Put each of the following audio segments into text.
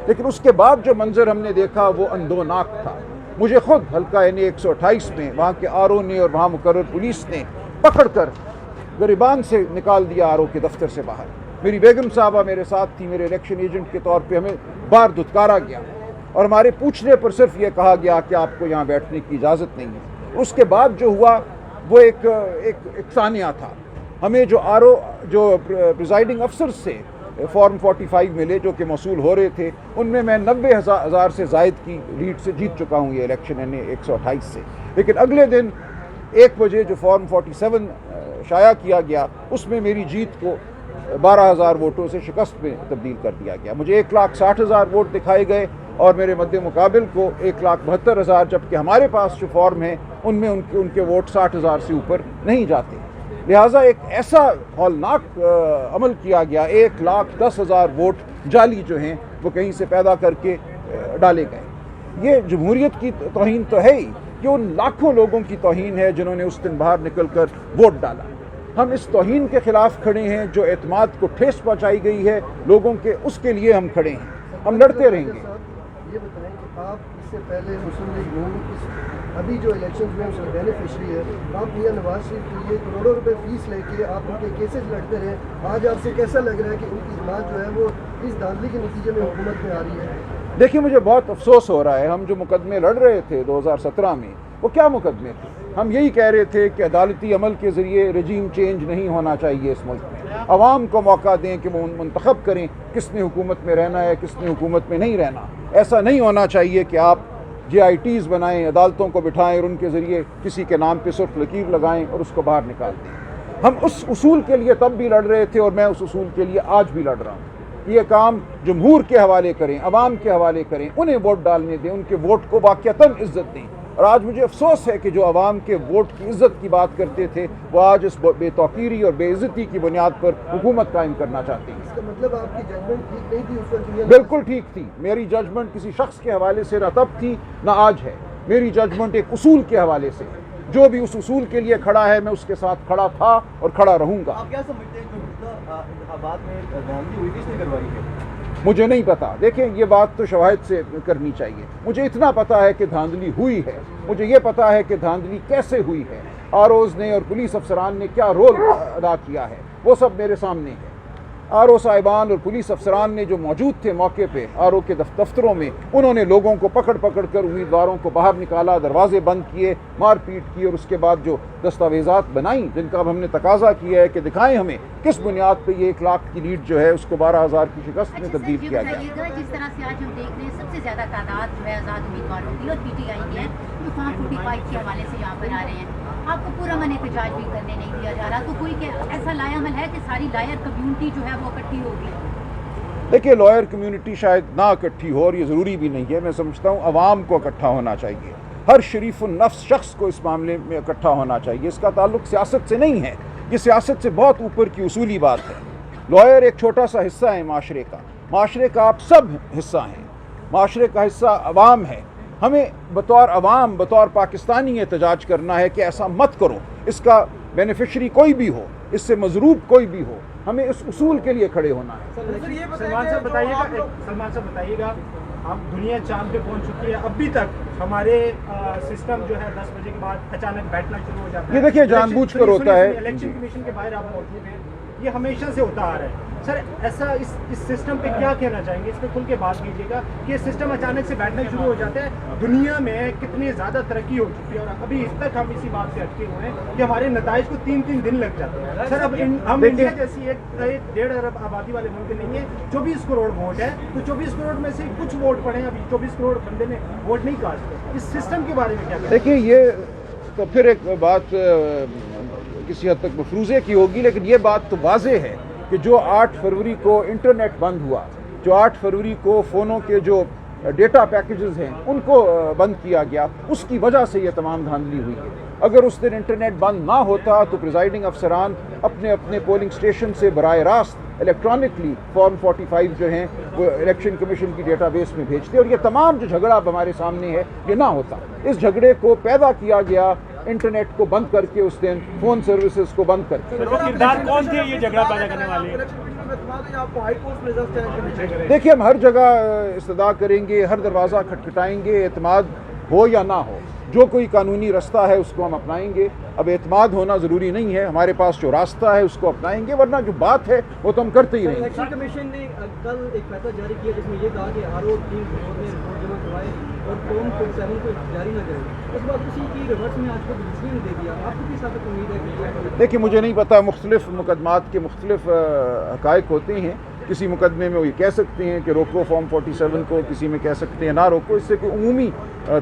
لیکن اس کے بعد جو منظر ہم نے دیکھا وہ اندوناک تھا. مجھے خود حلقہ یعنی 128 میں وہاں کے آر او نے اور وہاں مقرر پولیس نے پکڑ کر گریبان سے نکال دیا آر او کے دفتر سے باہر. میری بیگم صاحبہ میرے ساتھ تھی, میرے الیکشن ایجنٹ کے طور پہ ہمیں بار دھتکارا گیا اور ہمارے پوچھنے پر صرف یہ کہا گیا کہ آپ کو یہاں بیٹھنے کی اجازت نہیں ہے. اس کے بعد جو ہوا وہ ایک ثانیہ تھا. ہمیں جو آر او جو پریزائڈنگ افسر سے فارم 45 ملے جو کہ موصول ہو رہے تھے, ان میں 90,000 سے زائد کی لیڈ سے جیت چکا ہوں یہ الیکشن یعنی 128 سے. لیکن اگلے دن 1 بجے جو فارم 47 شائع کیا گیا اس میں میری جیت کو 12,000 ووٹوں سے شکست میں تبدیل کر دیا گیا. مجھے 1,60,000 ووٹ دکھائے گئے اور میرے مد مقابل کو 1,72,000, جبکہ ہمارے پاس جو فارم ہیں ان میں ان کے ووٹ 60,000 سے اوپر نہیں جاتے. لہٰذا ایک ایسا ہولناک عمل کیا گیا, 1,10,000 ووٹ جعلی جو ہیں وہ کہیں سے پیدا کر کے ڈالے گئے. یہ جمہوریت کی توہین تو ہے ہی, کہ ان لاکھوں لوگوں کی توہین ہے جنہوں نے اس دن باہر نکل کر ووٹ ڈالا. ہم اس توہین کے خلاف کھڑے ہیں, جو اعتماد کو ٹھیس پہنچائی گئی ہے لوگوں کے, اس کے لیے ہم کھڑے ہیں, ہم لڑتے رہیں گے. یہ بتائیں کہ آپ اس سے پہلے مسلم لیگ نون ابھی جو الیکشن میں اس کا بینیفیشری ہے, آپ میاں نواز شریف کے لیے کروڑوں روپے فیس لے کے آپ ان کے کیسز لڑتے رہے. آج آپ سے کیسا لگ رہا ہے کہ ان کی جماعت جو ہے وہ اس دھاندلی کے نتیجے میں حکومت میں آ رہی ہے؟ دیکھیے مجھے بہت افسوس ہو رہا ہے. ہم جو مقدمے لڑ رہے تھے 2017 میں وہ کیا مقدمے تھے؟ ہم یہی کہہ رہے تھے کہ عدالتی عمل کے ذریعے رجیم چینج نہیں ہونا چاہیے اس ملک میں. عوام کو موقع دیں کہ وہ منتخب کریں کس نے حکومت میں رہنا ہے, کس نے حکومت میں نہیں رہنا. ایسا نہیں ہونا چاہیے کہ آپ جے آئی ٹیز بنائیں, عدالتوں کو بٹھائیں اور ان کے ذریعے کسی کے نام پہ سرخ لکیر لگائیں اور اس کو باہر نکال دیں. ہم اس اصول کے لیے تب بھی لڑ رہے تھے اور میں اس اصول کے لیے آج بھی لڑ رہا ہوں. یہ کام جمہور کے حوالے کریں, عوام کے حوالے کریں, انہیں ووٹ ڈالنے دیں, ان کے ووٹ کو واقعتاً عزت دیں. اور آج مجھے افسوس ہے کہ جو عوام کے ووٹ کی عزت کی بات کرتے تھے وہ آج اس بے توقیری اور بے عزتی کی بنیاد پر حکومت قائم کرنا چاہتے ہیں. اس کا مطلب آپ کی ججمنٹ ٹھیک نہیں تھی اس وقت؟ بالکل ٹھیک تھی. میری ججمنٹ کسی شخص کے حوالے سے نہ تب تھی نہ آج ہے. میری ججمنٹ ایک اصول کے حوالے سے ہے. جو بھی اس اصول کے لیے کھڑا ہے میں اس کے ساتھ کھڑا تھا اور کھڑا رہوں گا. آپ کیا سمجھتے ہیں جو انتخابات میں دھاندلی ہوئی کس نے کروائی ہے؟ مجھے نہیں پتا. دیکھیں یہ بات تو شواہد سے کرنی چاہیے. مجھے اتنا پتا ہے کہ دھاندلی ہوئی ہے. مجھے یہ پتا ہے کہ دھاندلی کیسے ہوئی ہے, آر اوز نے اور پولیس افسران نے کیا رول ادا کیا ہے, وہ سب میرے سامنے ہے. آر او صاحبان اور پولیس افسران نے جو موجود تھے موقع پہ آر او کے دفتروں میں, انہوں نے لوگوں کو پکڑ کر امیدواروں کو باہر نکالا, دروازے بند کیے, مار پیٹ کی, اور اس کے بعد جو دستاویزات بنائیں جن کا اب ہم نے تقاضا کیا ہے کہ دکھائیں ہمیں کس بنیاد پہ یہ 1 لاکھ کی لیڈ جو ہے اس کو 12,000 کی شکست میں تبدیل کیا گیا. جس طرح سے آج ہم دیکھ رہے ہیں سب سے زیادہ تعداد جو ہے آزاد امیدواروں کی اور پی ٹی آئی کی ہے جو فارم 45 کے حوالے سے یہاں پر آ رہے ہیں, آپ کو پورا من احتجاج بھی کرنے نہیں دیا جا رہا, تو کوئی ایسا لایا عمل ہے کہ ساری لائر کمیونٹی جو ہے وہ اکٹھی ہوگی؟ دیکھیے لائر کمیونٹی شاید نہ اکٹھی ہو, اور یہ ضروری بھی نہیں ہے. میں سمجھتا ہوں عوام کو اکٹھا ہونا چاہیے. ہر شریف النفس شخص کو اس معاملے میں اکٹھا ہونا چاہیے. اس کا تعلق سیاست سے نہیں ہے, یہ سیاست سے بہت اوپر کی اصولی بات ہے. لائر ایک چھوٹا سا حصہ ہے معاشرے کا. معاشرے کا آپ سب حصہ ہیں. معاشرے کا حصہ عوام ہے. ہمیں بطور عوام, بطور پاکستانی احتجاج کرنا ہے کہ ایسا مت کرو. اس کا بینیفیشری کوئی بھی ہو, اس سے مضروب کوئی بھی ہو, ہمیں اس اصول کے لیے کھڑے ہونا ہے. سلمان صاحب بتائیے گا, اب دنیا چاند پہ پہنچ چکی ہے, ابھی تک ہمارے سسٹم جو ہے 10 بجے کے بعد اچانک بیٹھنا شروع ہو جاتا ہے. یہ دیکھیں جان بوجھ کر ہوتا ہے. الیکشن کمیشن کے باہر آپ موجود ہیں, یہ ہمیشہ سے ہوتا آ رہا ہے. سر ایسا اس سسٹم پہ کیا کہنا چاہیں گے, اس پہ کھل کے بات کیجیے گا کہ یہ سسٹم اچانک سے بیٹھنا شروع ہو جاتا ہے. دنیا میں کتنی زیادہ ترقی ہو چکی ہے اور ابھی اس تک ہم اسی بات سے اٹکے ہوئے ہیں کہ ہمارے نتائج کو 3 دن لگ جاتے ہیں. سر اب ہم انڈیا جیسی ایک 1.5 ارب آبادی والے ملک نہیں ہے, 24 کروڑ ووٹ ہے, تو 24 کروڑ میں سے کچھ ووٹ پڑے ہیں, ابھی 24 کروڑ بندے نے ووٹ نہیں کاسٹ. اس سسٹم کے بارے میں کیا کہتے ہیں؟ دیکھیے یہ تو پھر ایک بات کسی حد تک مفروضے کی ہوگی, لیکن یہ بات تو واضح ہے کہ جو 8 فروری کو انٹرنیٹ بند ہوا, جو 8 فروری کو فونوں کے جو ڈیٹا پیکیجز ہیں ان کو بند کیا گیا, اس کی وجہ سے یہ تمام دھاندلی ہوئی ہے. اگر اس دن انٹرنیٹ بند نہ ہوتا تو پریزائڈنگ افسران اپنے اپنے پولنگ اسٹیشن سے براہ راست الیکٹرانکلی فارم 45 جو ہیں وہ الیکشن کمیشن کی ڈیٹا بیس میں بھیجتے, اور یہ تمام جو جھگڑا اب ہمارے سامنے ہے یہ نہ ہوتا. اس جھگڑے کو پیدا کیا گیا انٹرنیٹ کو بند کر کے, اس دن فون سروسز کو بند کر کے. کردار کون تھے یہ جھگڑا پیدا کرنے والے؟ میں اعتماد ہے یا آپ کو ہائی کورٹ میں رزلٹ چیلنج کرنے چاہیے؟ دیکھیے ہم ہر جگہ استدعا کریں گے، ہر دروازہ کھٹکھٹائیں گے، اعتماد ہو یا نہ ہو، جو کوئی قانونی راستہ ہے اس کو ہم اپنائیں گے۔ اب اعتماد ہونا ضروری نہیں ہے، ہمارے پاس جو راستہ ہے اس کو اپنائیں گے، ورنہ جو بات ہے وہ تو ہم کرتے ہی رہیں گے۔ الیکشن کمیشن نے کل ایک فیصلہ جاری کیا جس میں یہ کہا کہ آر او ٹیم نے رپورٹ جمع کروائے اور فارم 47 کو جاری نہ کرے۔ اس بات اسی کی ریورس میں آج کو دوسری نے دے دیا، آپ کو کس حد تک امید ہے کہ دیکھیے مجھے نہیں پتا، مختلف مقدمات کے مختلف حقائق ہوتے ہیں، کسی مقدمے میں وہ یہ کہہ سکتے ہیں کہ روکو فارم 47 کو، کسی میں کہہ سکتے ہیں نہ روکو، اس سے کوئی عمومی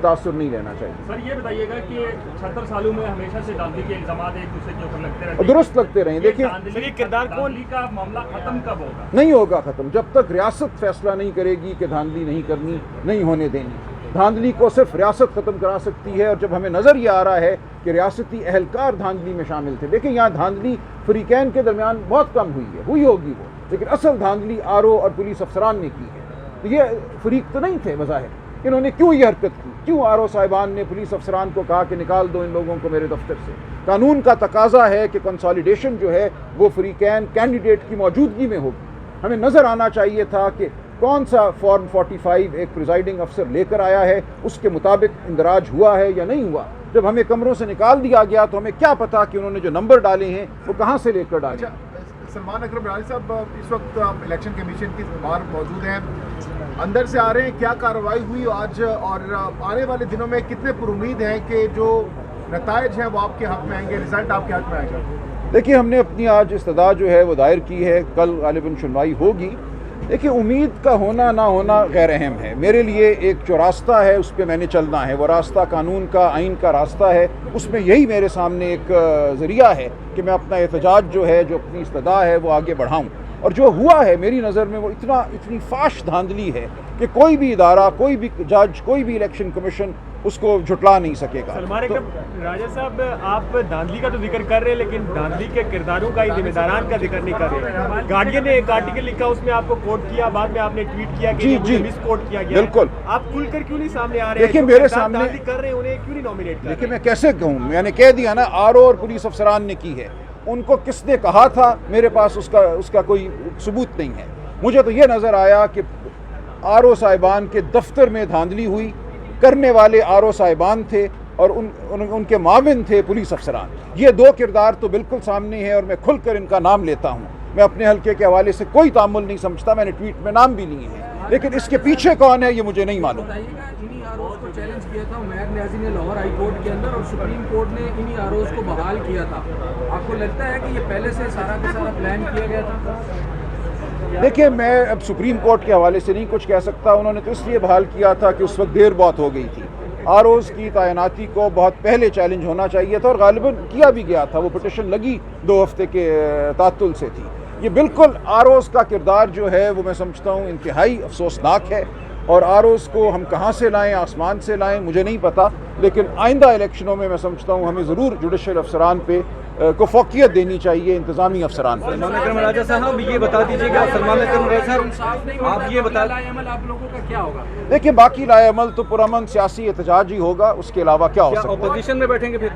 تاثر نہیں لینا چاہیے۔ سر یہ بتائیے گا کہ 76 سالوں میں ہمیشہ سے دھاندلی کے الزامات ایک دوسرے کے اوپر لگتے رہتے ہیں، درست لگتے رہیں۔ دیکھیے یہ کردار دھاندلی کا معاملہ ختم کب ہوگا؟ نہیں ہوگا ختم جب تک ریاست فیصلہ نہیں کرے گی کہ دھاندلی نہیں کرنی، نہیں ہونے دینی۔ دھاندلی کو صرف ریاست ختم کرا سکتی ہے، اور جب ہمیں نظر یہ آ رہا ہے کہ ریاستی اہلکار دھاندلی میں شامل تھے، دیکھیں یہاں دھاندلی فریقین کے درمیان بہت کم ہوئی ہوگی وہ، لیکن اصل دھاندلی آر او اور پولیس افسران نے کی ہے۔ تو یہ فریق تو نہیں تھے بظاہر، انہوں نے کیوں یہ حرکت کی؟ کیوں آر او صاحبان نے پولیس افسران کو کہا کہ نکال دو ان لوگوں کو میرے دفتر سے؟ قانون کا تقاضا ہے کہ کنسالیڈیشن جو ہے وہ فریقین کینڈیڈیٹ کی موجودگی میں ہوگی۔ ہمیں نظر آنا چاہیے تھا کہ کون سا فارم 45 ایک پریزائڈنگ افسر لے کر آیا ہے، اس کے مطابق اندراج ہوا ہے یا نہیں ہوا۔ جب ہمیں کمروں سے نکال دیا گیا تو ہمیں کیا پتا کہ انہوں نے جو نمبر ڈالے ہیں وہ کہاں سے لے کر ڈالے ہیں۔ سلمان اکرم بلال صاحب اس وقت الیکشن کمیشن کے باہر موجود ہیں، اندر سے آ رہے ہیں، کیا کارروائی ہوئی آج اور آنے والے دنوں میں کتنے پر امید ہیں کہ جو نتائج ہیں وہ آپ کے حق میں آئیں گے، رزلٹ آپ کے حق میں آئے گا؟ دیکھیے ہم نے اپنی آج استدعا جو ہے وہ دائر کی ہے، کل غالباً سنوائی ہوگی۔ دیکھیے امید کا ہونا نہ ہونا غیر اہم ہے، میرے لیے ایک جو راستہ ہے اس پہ میں نے چلنا ہے، وہ راستہ قانون کا، آئین کا راستہ ہے، اس میں یہی میرے سامنے ایک ذریعہ ہے کہ میں اپنا احتجاج جو ہے، جو اپنی استدعا ہے وہ آگے بڑھاؤں۔ اور جو ہوا ہے میری نظر میں وہ اتنی فاش دھاندلی ہے کہ کوئی بھی ادارہ، کوئی بھی جج، کوئی بھی الیکشن کمیشن اس کو جھٹلا نہیں سکے گا۔ سلمان اکرم راجہ صاحب، آپ دھاندلی کا تو ذکر کر رہے ہیں لیکن دھاندلی کے کرداروں کا ہی، ذمہ داران کا ذکر نہیں کر رہے۔ گارڈین نے ایک آرٹیکل لکھا، اس میں آپ کو کوٹ کیا، بعد میں آپ نے ٹویٹ کیا کہ مجھے مس کوٹ کیا گیا۔ بالکل، آپ کھل کر کیوں نہیں سامنے آ رہے ہیں؟ دیکھیں میرے سامنے دھاندلی کر رہے ہیں، انہیں کیوں نہیں نامینیٹ کر رہے؟ دیکھیں میں کیسے کہوں، میں نے کہہ دیا نا، آر او اور پولیس افسران نے کی ہے، ان کو کس نے کہا تھا میرے پاس اس کا کوئی ثبوت نہیں ہے۔ مجھے تو یہ نظر آیا کہ آر او صاحبان کے دفتر میں دھاندلی ہوئی، کرنے والے آر او صاحبان تھے اور ان کے معاون تھے پولیس افسران۔ یہ دو کردار تو بالکل سامنے ہیں اور میں کھل کر ان کا نام لیتا ہوں۔ میں اپنے حلقے کے حوالے سے کوئی تعامل نہیں سمجھتا، میں نے ٹویٹ میں نام بھی لیے ہیں، لیکن اس کے پیچھے کون ہے یہ مجھے نہیں معلوم۔ انہی آر اوز کو چیلنج کیا تھا عمیر نیازی نے لاہور ہائی کورٹ کے اندر، اور سپریم کورٹ نے انہی آر اوز کو بحال کیا تھا۔ آپ کو لگتا ہے کہ یہ پہلے سے سارا کا سارا پلان کیا گیا تھا؟ دیکھیں میں اب سپریم کورٹ کے حوالے سے نہیں کچھ کہہ سکتا، انہوں نے تو اس لیے بحال کیا تھا کہ اس وقت دیر بہت ہو گئی تھی۔ آر اوز کی تعیناتی کو بہت پہلے چیلنج ہونا چاہیے تھا اور غالباً کیا بھی گیا تھا، وہ پٹیشن لگی 2 ہفتے کے تعطل سے تھی۔ یہ بالکل آر اوز کا کردار جو ہے وہ میں سمجھتا ہوں انتہائی افسوسناک ہے، اور آر اوز کو ہم کہاں سے لائیں، آسمان سے لائیں مجھے نہیں پتا، لیکن آئندہ الیکشنوں میں سمجھتا ہوں ہمیں ضرور جوڈیشل افسران پہ کو فوقیت دینی چاہیے، انتظامی افسران پہ۔ سلمان اکرم راجہ صاحب یہ بتا دیجیے گا، سلمان اکرم راجہ صاحب آپ یہ بتا عمل آپ لوگوں کا کیا ہوگا؟ دیکھیں باقی لائے عمل تو پرامن سیاسی احتجاج ہی ہوگا، اس کے علاوہ کیا ہو سکتا ہے؟ اپوزیشن میں بیٹھیں گے پھر؟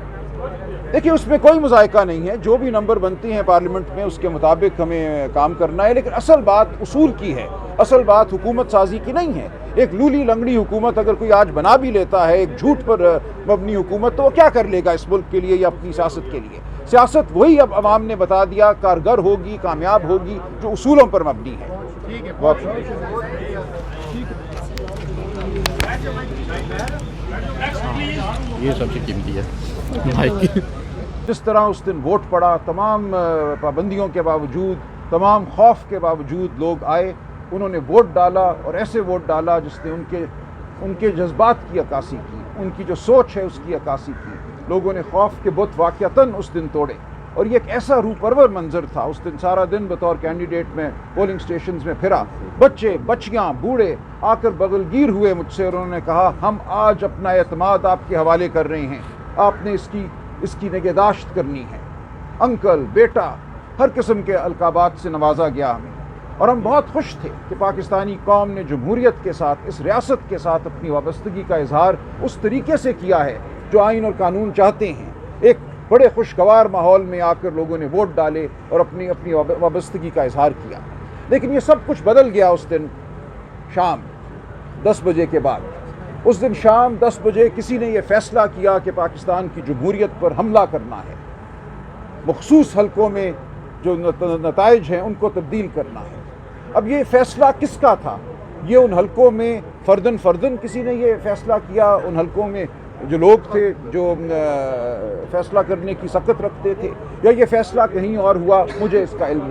دیکھیں اس میں کوئی مذائقہ نہیں ہے، جو بھی نمبر بنتے ہیں پارلیمنٹ میں اس کے مطابق ہمیں کام کرنا ہے، لیکن اصل بات اصول کی ہے، اصل بات حکومت سازی کی نہیں ہے۔ ایک لولی لنگڑی حکومت اگر کوئی آج بنا بھی لیتا ہے، ایک جھوٹ پر مبنی حکومت، تو وہ کیا کر لے گا اس ملک کے لیے یا اپنی سیاست کے لیے؟ سیاست وہی اب عوام نے بتا دیا کارگر ہوگی، کامیاب ہوگی، جو اصولوں پر مبنی ہے۔ ٹھیک ہے، بہت شکریہ۔ یہ سب سے قیمتی ہے۔ جس طرح اس دن ووٹ پڑا، تمام پابندیوں کے باوجود، تمام خوف کے باوجود لوگ آئے، انہوں نے ووٹ ڈالا، اور ایسے ووٹ ڈالا جس نے ان کے جذبات کی عکاسی کی، ان کی جو سوچ ہے اس کی عکاسی کی۔ لوگوں نے خوف کے بت واقعتاً اس دن توڑے، اور یہ ایک ایسا روح پرور منظر تھا۔ اس دن سارا دن بطور کینڈیڈیٹ میں پولنگ سٹیشنز میں پھرا، بچے بچیاں بوڑھے آ کر بغل گیر ہوئے مجھ سے، اور انہوں نے کہا ہم آج اپنا اعتماد آپ کے حوالے کر رہے ہیں، آپ نے اس کی نگہداشت کرنی ہے۔ انکل، بیٹا، ہر قسم کے القابات سے نوازا گیا ہمیں، اور ہم بہت خوش تھے کہ پاکستانی قوم نے جمہوریت کے ساتھ، اس ریاست کے ساتھ اپنی وابستگی کا اظہار اس طریقے سے کیا ہے جو آئین اور قانون چاہتے ہیں۔ ایک بڑے خوشگوار ماحول میں آ کر لوگوں نے ووٹ ڈالے اور اپنی وابستگی کا اظہار کیا۔ لیکن یہ سب کچھ بدل گیا اس دن شام 10 بجے کے بعد. اس دن شام 10 بجے کسی نے یہ فیصلہ کیا کہ پاکستان کی جمہوریت پر حملہ کرنا ہے، مخصوص حلقوں میں جو نتائج ہیں ان کو تبدیل کرنا ہے. اب یہ فیصلہ کس کا تھا؟ یہ ان حلقوں میں فردن کسی نے یہ فیصلہ کیا، ان حلقوں میں جو لوگ تھے جو فیصلہ کرنے کی سخت رکھتے تھے، یا یہ فیصلہ کہیں اور ہوا؟ مجھے اس کا علم نہیں.